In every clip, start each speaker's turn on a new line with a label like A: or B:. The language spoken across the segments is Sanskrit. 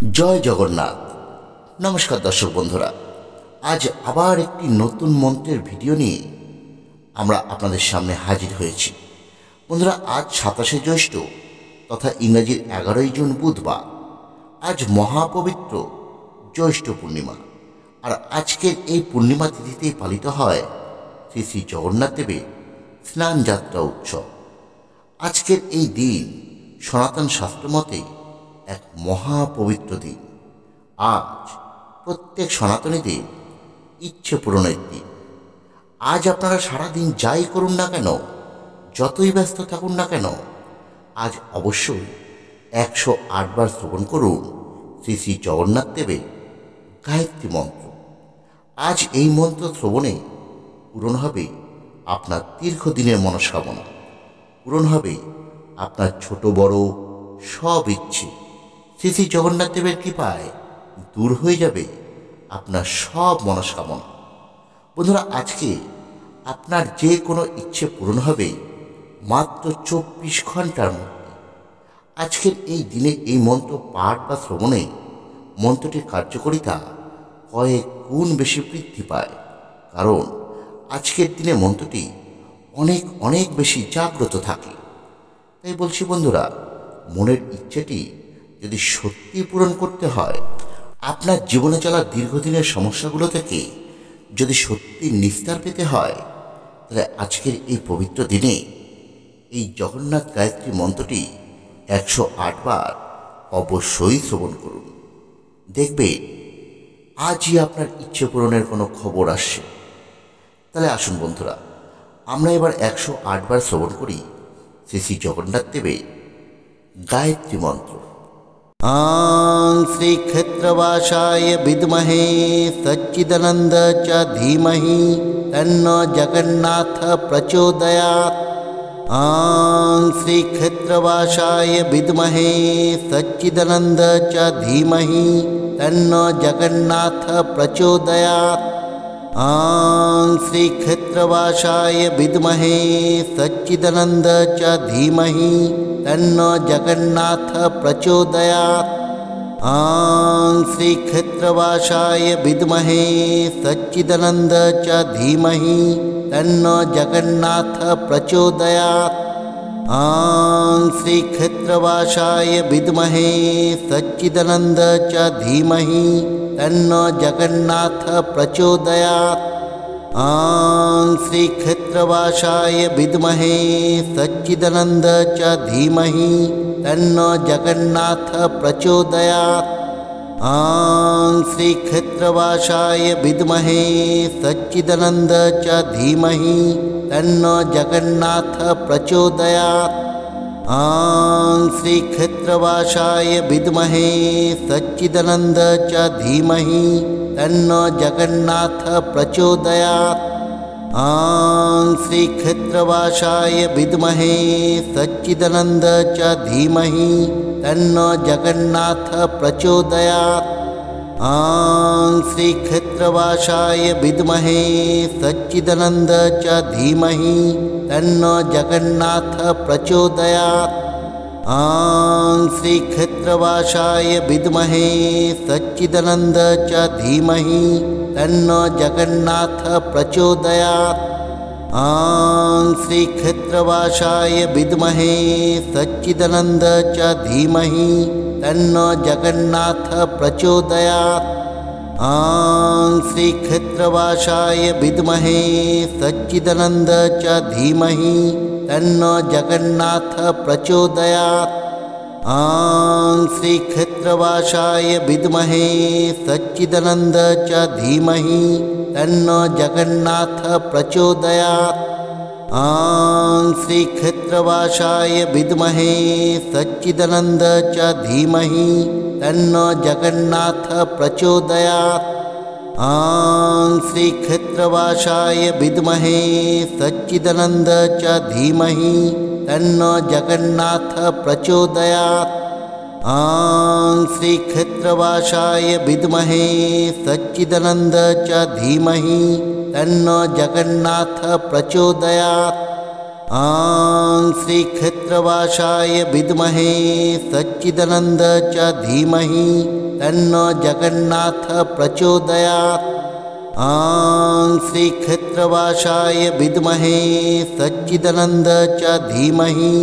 A: জয় জগন্নাথ। নমস্কার দর্শক বন্ধুরা, আজ আবার একটি নতুন মন্ত্রের ভিডিও নিয়ে আমরা আপনাদের সামনে হাজির হয়েছি। বন্ধুরা, আজ 27শে জ্যৈষ্ঠ তথা ইংরাজির 11ই জুন বুধবার। আজ মহাপবিত্র জ্যৈষ্ঠ পূর্ণিমা, আর আজকের এই পূর্ণিমা তিথিতেই পালিত হয় শ্রী শ্রী জগন্নাথ দেবের স্নান যাত্রা উৎসব। আজকের এই দিন সনাতন শাস্ত্র মতে এক মহাপবিত্র দিন। আজ প্রত্যেক সনাতনীদের ইচ্ছে পূরণের দিন। আজ আপনারা সারাদিন যাই করুন না কেন, যতই ব্যস্ত থাকুন না কেন, আজ অবশ্যই 108 বার শ্রবণ করুন শ্রী শ্রী জগন্নাথ দেবের গায়ত্রী মন্ত্র। আজ এই মন্ত্র শ্রবণে পূরণ হবে আপনার দীর্ঘদিনের মনস্কামনা, পূরণ হবে আপনার ছোট বড় সব ইচ্ছে। শ্রী শ্রী জগন্নাথ দেবের কৃপায় দূর হয়ে যাবে আপনার সব মনস্কামনা। বন্ধুরা, আজকে আপনার যে কোনো ইচ্ছে পূরণ হবে মাত্র 24 ঘন্টার মধ্যে। আজকের এই দিনে এই মন্ত্র পাঠ বা শ্রবণে মন্ত্রটির কার্যকারিতা কয়েক গুণ বেশি বৃদ্ধি পায়, কারণ আজকের দিনে মন্ত্রটি অনেক অনেক বেশি জাগ্রত থাকে। তাই বলছি বন্ধুরা, মনের ইচ্ছেটি যদি সত্যি পূরণ করতে হয়, আপনার জীবনে চলা দীর্ঘদিনের সমস্যাগুলো থেকে যদি সত্যি নিস্তার পেতে হয়, তাহলে আজকের এই পবিত্র দিনে এই জগন্নাথ গায়ত্রী মন্ত্রটি 108 বার অবশ্যই শ্রবণ করুন। দেখবেন আজই আপনার ইচ্ছে পূরণের কোনো খবর আসছে। তাহলে আসুন বন্ধুরা, আমরা এবার 108 বার শ্রবণ করি শ্রী শ্রী জগন্নাথ দেবের গায়ত্রী মন্ত্র।
B: आं श्रीक्षेत्रवासाय विद्महे सच्चिदानन्द च धीमहि तन्नो जगन्नाथ प्रचोदयात्। आं श्रीक्षेत्रवासाय विद्महे सच्चिदानन्द च धीमहि तन्नो जगन्नाथ प्रचोदयात्। आं श्रीक्षेत्रवासाय विद्महे सच्चिदानन्द च धीमहि तन्नो जगन्नाथ प्रचोदयात्। आं श्रीक्षेत्रवासाय विद्महे सच्चिदानन्द च धीमहि तन्नो जगन्नाथ प्रचोदयात्। आं श्रीक्षेत्रवासाय विद्महे सच्चिदानन्द च धीमहि तन्नो जगन्नाथ प्रचोदयात्। आं श्रीक्षेत्रवासाय विद्महे सच्चिदानन्द च धीमहि तन्नो जगन्नाथ प्रचोदयात्। आं श्रीक्षेत्रवासाय विद्महे सच्चिदानन्द च धीमहि तन्नो जगन्नाथ प्रचोदयात्। आं श्रीक्षेत्रवासाय विद्महे सच्चिदानन्द च धीमहि तन्नो जगन्नाथ प्रचोदयात्। आं श्रीक्षेत्रवासाय विद्महे सच्चिदानन्द च धीमहि तन्नो जगन्नाथ प्रचोदयात्। आं श्रीक्षेत्रवासाय विद्महे सच्चिदानन्द च धीमहि तन्नो जगन्नाथ प्रचोदयात्। आं श्रीक्षेत्रवासाय विद्महे सच्चिदानन्द च धीमहि तन्नो जगन्नाथ प्रचोदयात्। आं श्रीक्षेत्रवासाय विद्महे सच्चिदानन्द च धीमहि तन्नो जगन्नाथ प्रचोदयात्। आं श्रीक्षेत्रवासाय विद्महे सच्चिदानन्द च धीमहि तन्नो जगन्नाथ प्रचोदयात्। आं श्रीक्षेत्रवासाय विद्महे सच्चिदानन्द च धीमहि तन्नो जगन्नाथ प्रचोदयात्। आं श्रीक्षेत्रवासाय विद्महे सच्चिदानन्द च धीमहि तन्नो जगन्नाथ प्रचोदयात्। आं श्रीक्षेत्रवासाय विद्महे सच्चिदानन्द च धीमहि तन्नो जगन्नाथ प्रचोदयात्। आं श्रीक्षेत्रवासाय विद्महे सच्चिदानन्द च धीमहि तन्नो जगन्नाथ प्रचोदयात्। आं श्रीक्षेत्रवासाय विद्महे सच्चिदानन्द च धीमहि तन्नो जगन्नाथ प्रचोदयात्। ॐ श्रीक्षेत्रवासाय विद्महे सच्चिदानन्द च धीमहि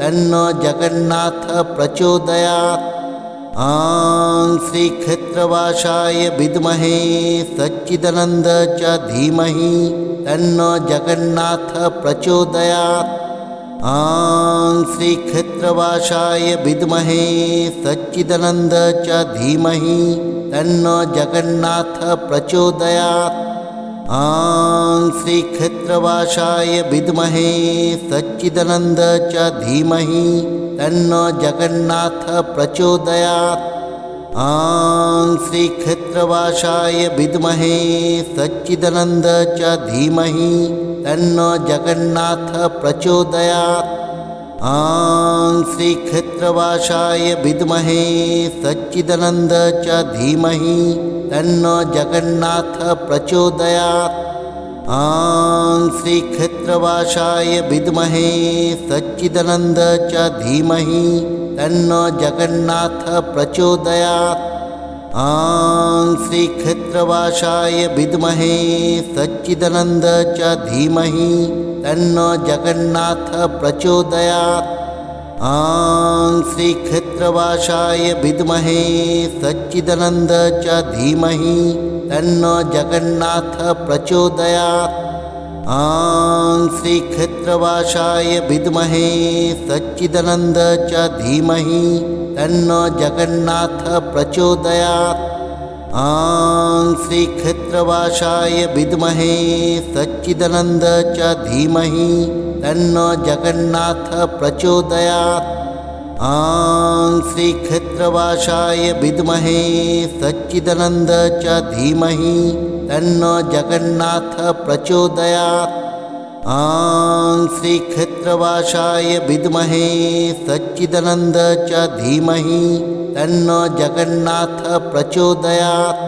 B: तन्नो जगन्नाथ प्रचोदयात्। ॐ श्रीक्षेत्रवासाय विद्महे सच्चिदानन्द च धीमहि तन्नो जगन्नाथ प्रचोदयात्। ॐ श्रीक्षेत्रवासाय विद्महे सच्चिदानन्द च धीमहि तन्नो जगन्नाथ प्रचोदयात्। ॐ श्रीक्षेत्रवासाय विद्महे सच्चिदानन्द च धीमहि तन्नो जगन्नाथ प्रचोदयात्। ॐ श्रीक्षेत्रवासाय विद्महे सच्चिदानन्द च धीमहि तन्नो जगन्नाथ प्रचोदयात्। ॐ श्रीक्षेत्रवासाय विद्महे सच्चिदानन्द च धीमहि तन्नो जगन्नाथ प्रचोदयात्। ॐ श्रीक्षेत्रवासाय विद्महे सच्चिदानन्द च धीमहि तन्नो जगन्नाथ प्रचोदयात्। ॐ श्रीक्षेत्रवासाय विद्महे सच्चिदानन्द च धीमहि तन्नो जगन्नाथ प्रचोदयात्। ॐ श्रीक्षेत्रवासाय विद्महे सच्चिदानन्द च धीमहि तन्नो जगन्नाथ प्रचोदयात्। ॐ श्रीक्षेत्रवासाय विद्महे सच्चिदानन्द च धीमहि तन्नो जगन्नाथ प्रचोदयात्। ॐ श्रीक्षेत्रवासाय विद्महे सच्चिदानन्द च धीमहि तन्नो जगन्नाथ प्रचोदयात्। ॐ श्रीक्षेत्रवासाय विद्महे सच्चिदानन्द च धीमहि तन्नो जगन्नाथ प्रचोदयात्। ॐ श्रीक्षेत्रवासाय विद्महे सच्चिदानन्द च धीमहि तन्नो जगन्नाथ प्रचोदयात्।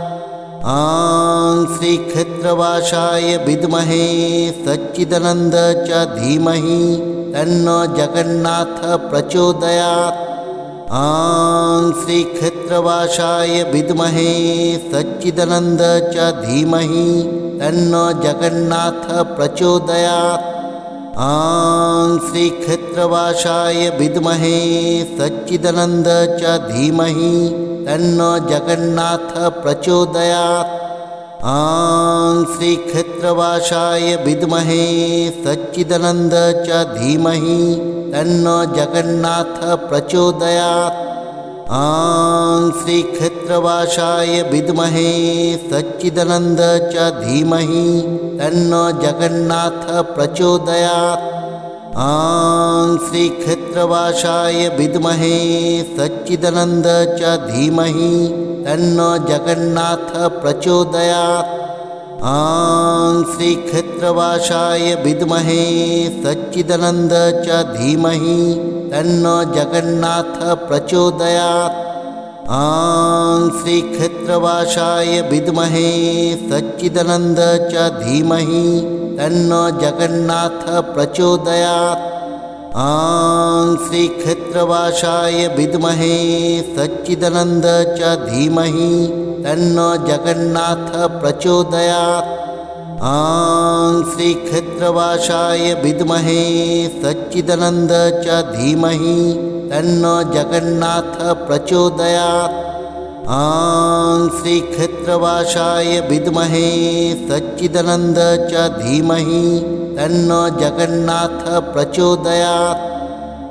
B: ॐ श्रीक्षेत्रवासाय विद्महे सच्चिदानन्द च धीमहि तन्नो जगन्नाथ प्रचोदयात्। ॐ श्रीक्षेत्रवासाय विद्महे सच्चिदानन्द च धीमहि तन्नो जगन्नाथ प्रचोदयात्। ॐ श्रीक्षेत्रवासाय विद्महे सच्चिदानन्द च धीमहि तन्नो जगन्नाथ प्रचोदयात्। ॐ श्रीक्षेत्रवासाय विद्महे सच्चिदानन्द च धीमहि तन्नो जगन्नाथ प्रचोदयात्। ॐ श्रीक्षेत्रवासाय विद्महे सच्चिदानन्द च धीमहि तन्नो जगन्नाथ प्रचोदयात्। ॐ श्रीक्षेत्रवासाय विद्महे सच्चिदानन्द च धीमहि तन्नो जगन्नाथ प्रचोदयात्। ॐ श्रीक्षेत्रवासाय विद्महे सच्चिदानन्द च धीमहि तन्नो जगन्नाथ प्रचोदयात्। ॐ श्रीक्षेत्रवासाय विद्महे सच्चिदानन्द च धीमहि तन्नो जगन्नाथ प्रचोदयात्। ॐ श्रीक्षेत्रवासाय विद्महे सच्चिदानन्द च धीमहि तन्नो जगन्नाथ प्रचोदयात्। ॐ श्रीक्षेत्रवासाय विद्महे सच्चिदानन्द च धीमहि तन्नो जगन्नाथ प्रचोदयात्। ॐ श्रीक्षेत्रवासाय विद्महे सच्चिदानन्द च धीमहि तन्नो जगन्नाथ प्रचोदयात्।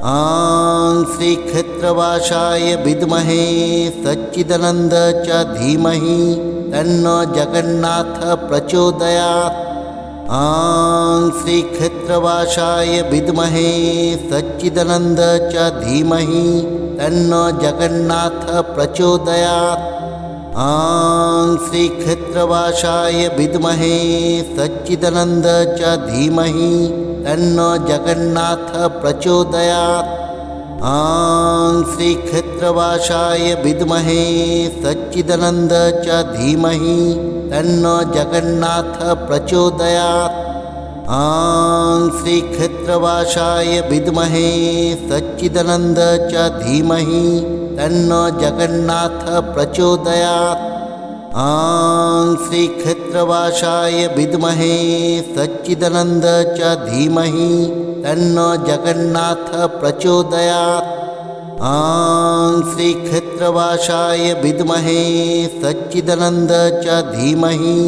B: ॐ श्रीक्षेत्रवासाय विद्महे सच्चिदानन्द च धीमहि तन्नो जगन्नाथ प्रचोदयात्। ॐ श्रीक्षेत्रवासाय विद्महे सच्चिदानन्द च धीमहि तन्नो जगन्नाथ प्रचोदयात्। ॐ श्रीक्षेत्रवासाय विद्महे सच्चिदानन्द च धीमहि तन्नो जगन्नाथ प्रचोदयात्। ॐ श्रीक्षेत्रवासाय विद्महे सच्चिदानन्द च धीमहि तन्नो जगन्नाथ प्रचोदयात्। ॐ श्रीक्षेत्रवासाय विद्महे सच्चिदानन्द च धीमहि तन्नो जगन्नाथः प्रचोदयात्। ॐ श्रीक्षेत्रवासाय विद्महे सच्चिदानन्द च धीमहि तन्नो जगन्नाथः प्रचोदयात्। ॐ श्रीक्षेत्रवासाय विद्महे सच्चिदानन्द च धीमहि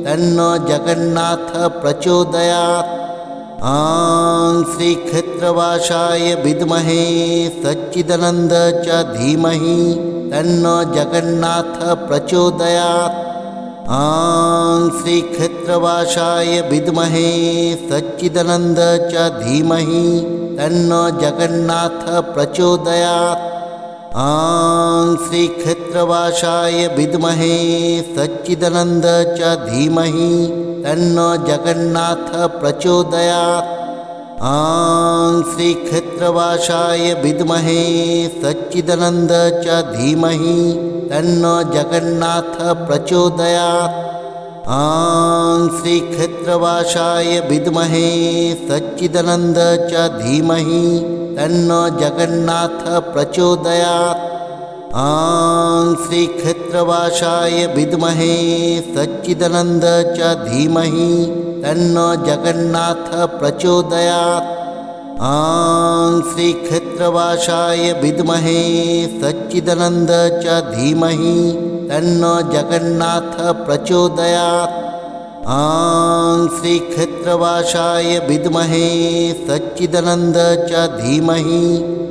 B: तन्नो जगन्नाथः प्रचोदयात्। ॐ श्रीक्षेत्रवासाय विद्महे सच्चिदानन्द च धीमहि तन्नो जगन्नाथः प्रचोदयात्। ॐ श्रीक्षेत्रवासाय विद्महे सच्चिदानन्द च धीमहि तन्नो जगन्नाथः प्रचोदयात्। ॐ श्रीक्षेत्रवासाय विद्महे सच्चिदानन्द च धीमहि तन्नो जगन्नाथः प्रचोदयात्। ॐ श्रीक्षेत्रवासाय विद्महे सच्चिदानन्द च धीमहि तन्नो जगन्नाथः प्रचोदयात्। ॐ श्रीक्षेत्रवासाय विद्महे सच्चिदानन्द च धीमहि तन्नो जगन्नाथः प्रचोदयात्। ॐ श्रीक्षेत्रवासाय विद्महे सच्चिदानन्द च धीमहि तन्नो जगन्नाथः प्रचोदयात्। ॐ श्रीक्षेत्रवासाय विद्महे सच्चिदानन्द च धीमहि तन्नो जगन्नाथः प्रचोदयात्। ॐ श्रीक्षेत्रवासाय विद्महे सच्चिदानन्द च धीमहि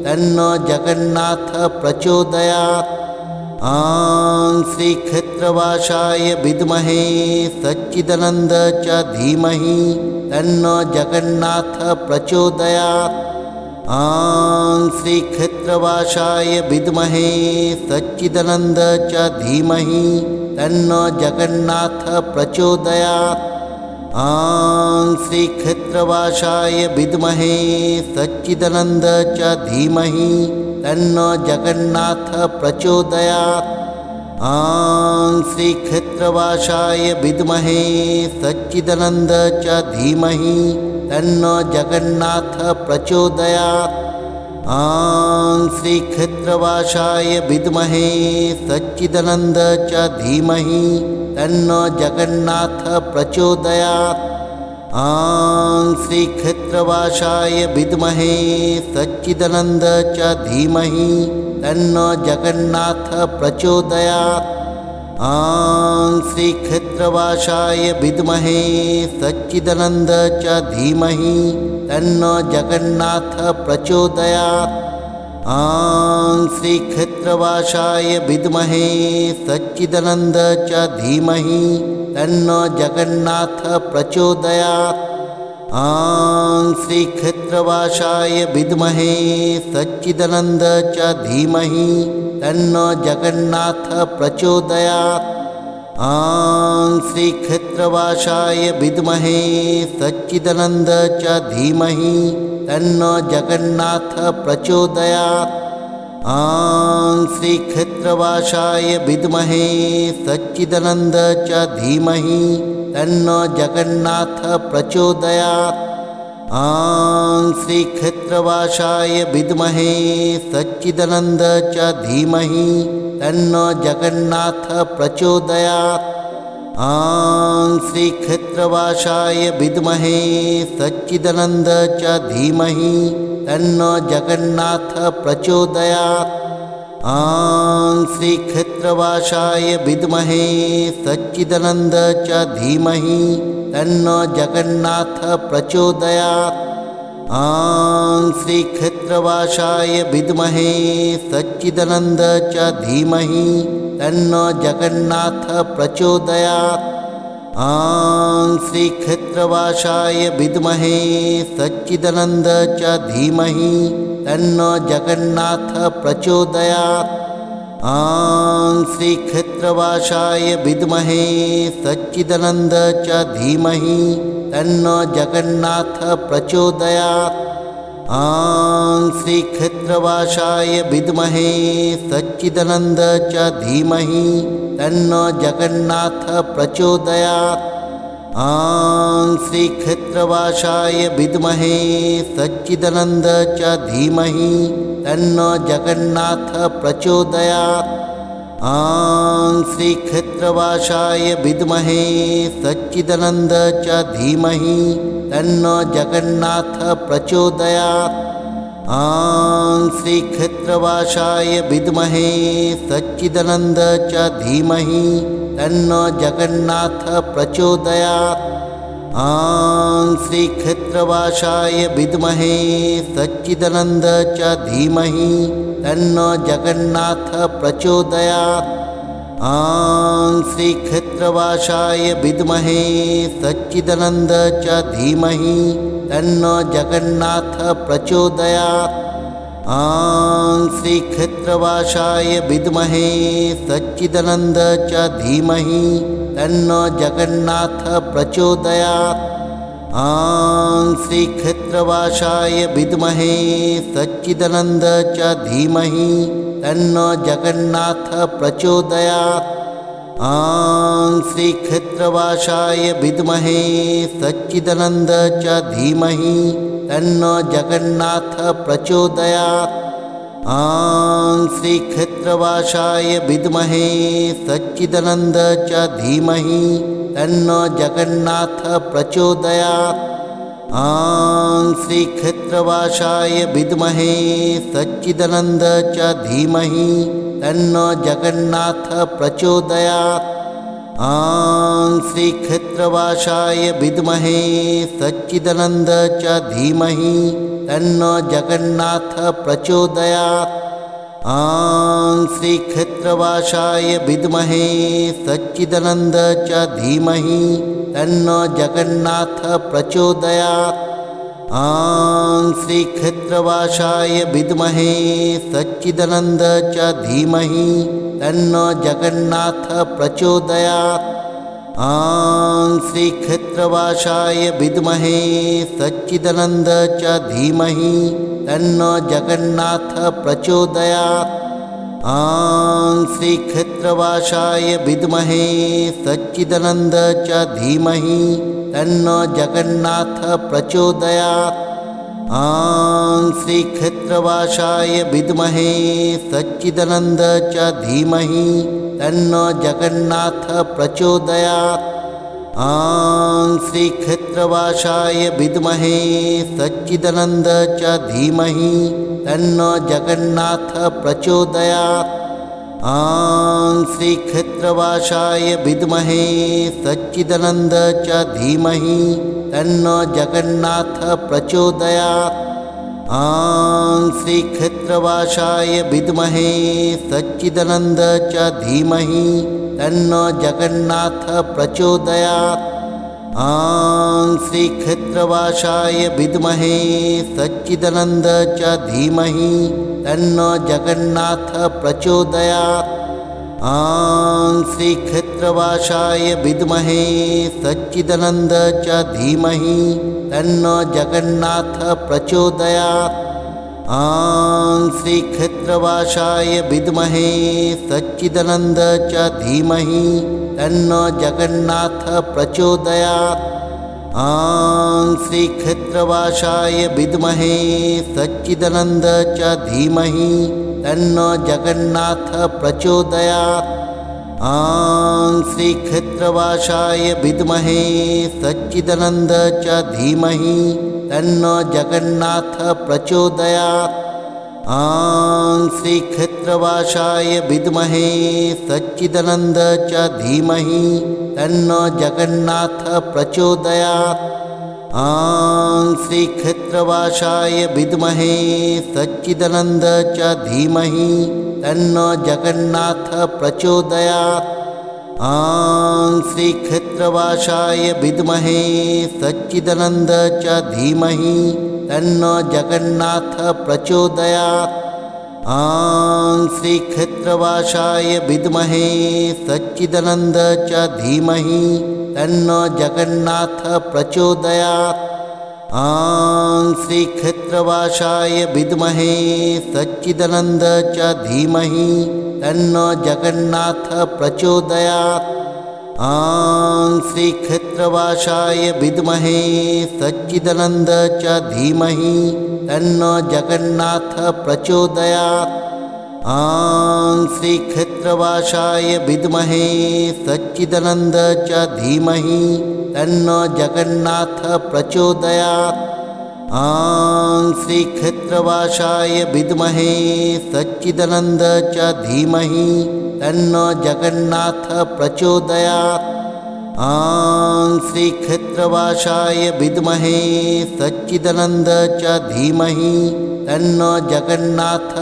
B: तन्नो जगन्नाथः प्रचोदयात्। ॐ श्रीक्षेत्रवासाय विद्महे सच्चिदानन्द च धीमहि तन्नो जगन्नाथः प्रचोदयात्। ॐ श्रीक्षेत्रवासाय विद्महे सच्चिदानन्द च धीमहि तन्नो जगन्नाथः प्रचोदयात्। ॐ श्रीक्षेत्रवासाय विद्महे सच्चिदानन्द च धीमहि तन्नो जगन्नाथः प्रचोदयात्। ॐ श्रीक्षेत्रवासाय विद्महे सच्चिदानन्द च धीमहि तन्नो जगन्नाथः प्रचोदयात्। ॐ श्रीक्षेत्रवासाय विद्महे सच्चिदानन्द च धीमहि तन्नो जगन्नाथः प्रचोदयात्। ॐ श्रीक्षेत्रवासाय विद्महे सच्चिदानन्द च धीमहि तन्नो जगन्नाथः प्रचोदयात्। ॐ श्रीक्षेत्रवासाय विद्महे सच्चिदानन्द च धीमहि तन्नो जगन्नाथः प्रचोदयात्। ॐ श्रीक्षेत्रवासाय विद्महे सच्चिदानन्द च धीमहि तन्नो जगन्नाथः प्रचोदयात्। ॐ श्रीक्षेत्रवासाय विद्महे सच्चिदानन्द च धीमहि तन्नो जगन्नाथः प्रचोदयात्। ॐ श्रीक्षेत्रवासाय विद्महे सच्चिदानन्द च धीमहि तन्नो जगन्नाथः प्रचोदयात्। ॐ श्रीक्षेत्रवासाय विद्महे सच्चिदानन्द च धीमहि तन्नो जगन्नाथः प्रचोदयात्। ॐ श्रीक्षेत्रवासाय विद्महे सच्चिदानन्द च धीमहि तन्नो जगन्नाथः प्रचोदयात्। ॐ श्रीक्षेत्रवासाय विद्महे सच्चिदानन्द च धीमहि तन्नो जगन्नाथः प्रचोदयात्। ॐ श्रीक्षेत्रवासाय विद्महे सच्चिदानन्द च धीमहि तन्नो जगन्नाथः प्रचोदयात्। ॐ श्रीक्षेत्रवासाय विद्महे सच्चिदानन्द च धीमहि तन्नो जगन्नाथः प्रचोदयात्। ॐ श्रीक्षेत्रवासाय विद्महे सच्चिदानन्द च धीमहि तन्नो जगन्नाथः प्रचोदयात्। ॐ श्रीक्षेत्रवासाय विद्महे सच्चिदानन्द च धीमहि तन्नो जगन्नाथः प्रचोदयात्। ॐ श्रीक्षेत्रवासाय विद्महे सच्चिदानन्द च धीमहि तन्नो जगन्नाथः प्रचोदयात्। ॐ श्रीक्षेत्रवासाय विद्महे सच्चिदानन्द च धीमहि तन्नो जगन्नाथ प्रचोदयात्। ॐ श्रीक्षेत्रवासाय विद्महे सच्चिदानन्द च धीमहि तन्नो जगन्नाथ प्रचोदयात्। ॐ श्रीक्षेत्रवासाय विद्महे सच्चिदानन्द च धीमहि तन्नो जगन्नाथ प्रचोदयात्। ॐ श्रीक्षेत्रवासाय विद्महे सच्चिदानन्द च धीमहि तन्नो जगन्नाथ प्रचोदयात्। ॐ श्रीक्षेत्रवासाय विद्महे सच्चिदानन्द च धीमहि तन्नो जगन्नाथ प्रचोदयात्। ॐ श्रीक्षेत्रवासाय विद्महे सच्चिदानन्द च धीमहि तन्नो जगन्नाथ प्रचोदयात्। ॐ श्रीक्षेत्रवासाय विद्महे सच्चिदानन्द च धीमहि तन्नो जगन्नाथ प्रचोदयात्। ॐ श्रीक्षेत्रवासाय विद्महे सच्चिदानन्द च धीमहि तन्नो जगन्नाथ प्रचोदयात्। ॐ श्रीक्षेत्रवासाय विद्महे सच्चिदानन्द च धीमहि तन्नो जगन्नाथ प्रचोदयात्। ॐ श्रीक्षेत्रवासाय विद्महे सच्चिदानन्द च धीमहि तन्नो जगन्नाथ प्रचोदयात्। ॐ श्रीक्षेत्रवासाय विद्महे सच्चिदानन्द च धीमहि तन्नो जगन्नाथ प्रचोदयात्। ॐ श्रीक्षेत्रवासाय विद्महे सच्चिदानन्द च धीमहि तन्नो जगन्नाथ प्रचोदयात्। ॐ श्रीक्षेत्रवासाय विद्महे सच्चिदानन्द च धीमहि तन्नो जगन्नाथ प्रचोदयात्। ॐ श्रीक्षेत्रवासाय विद्महे सच्चिदानन्द च धीमहि तन्नो जगन्नाथ प्रचोदयात्। ॐ श्रीक्षेत्रवासाय विद्महे सच्चिदानन्द च धीमहि तन्नो जगन्नाथ प्रचोदयात्। ॐ श्रीक्षेत्रवासाय विद्महे सच्चिदानन्द च धीमहि तन्नो जगन्नाथ प्रचोदयात्। ॐ श्रीक्षेत्रवासाय विद्महे सच्चिदानन्द च धीमहि तन्नो जगन्नाथ प्रचोदयात्। ॐ श्रीक्षेत्रवासाय विद्महे सच्चिदानन्द च धीमहि तन्नो जगन्नाथ प्रचोदयात्। ॐ श्रीक्षेत्रवासाय विद्महे सच्चिदानन्द च धीमहि तन्नो जगन्नाथ प्रचोदयात्। ॐ श्रीक्षेत्रवासाय विद्महे सच्चिदानन्द च धीमहि तन्नो जगन्नाथ प्रचोदयात्। ॐ श्रीक्षेत्रवासाय विद्महे सच्चिदानन्द च धीमहि तन्नो जगन्नाथ प्रचोदयात्। ॐ श्रीक्षेत्रवासाय विद्महे सच्चिदानन्द च धीमहि तन्नो जगन्नाथ प्रचोदयात्। ॐ श्रीक्षेत्रवासाय विद्महे सच्चिदानन्द च धीमहि तन्नो जगन्नाथ प्रचोदयात्। ॐ श्रीक्षेत्रवासाय विद्महे सच्चिदानन्द च धीमहि तन्नो जगन्नाथ प्रचोदयात्। ॐ श्रीक्षेत्रवासाय विद्महे सच्चिदानन्द च धीमहि तन्नो जगन्नाथ प्रचोदयात्। ॐ श्रीक्षेत्रवासाय विद्महे सच्चिदानन्द च धीमहि तन्नो जगन्नाथ प्रचोदयात्। ॐ श्रीक्षेत्रवासाय विद्महे सच्चिदानन्द च धीमहि तन्नो जगन्नाथ प्रचोदयात्। ॐ श्रीक्षेत्रवासाय विद्महे सच्चिदानन्द च धीमहि तन्नो जगन्नाथ प्रचोदयात्। ॐ श्रीक्षेत्रवासाय विद्महे सच्चिदानन्द च धीमहि तन्नो जगन्नाथ प्रचोदयात्। ॐ श्रीक्षेत्रवासाय विद्महे सच्चिदानन्द च धीमहि तन्नो जगन्नाथ प्रचोदयात्। ॐ श्रीक्षेत्रवासाय विद्महे सच्चिदानन्द च धीमहि तन्नो जगन्नाथ प्रचोदयात्। ॐ श्रीक्षेत्रवासाय विद्महे सच्चिदानन्द च धीमहि तन्नो जगन्नाथ प्रचोदयात्। ॐ श्रीक्षेत्रवासाय विद्महे सच्चिदानन्द च धीमहि तन्नो जगन्नाथ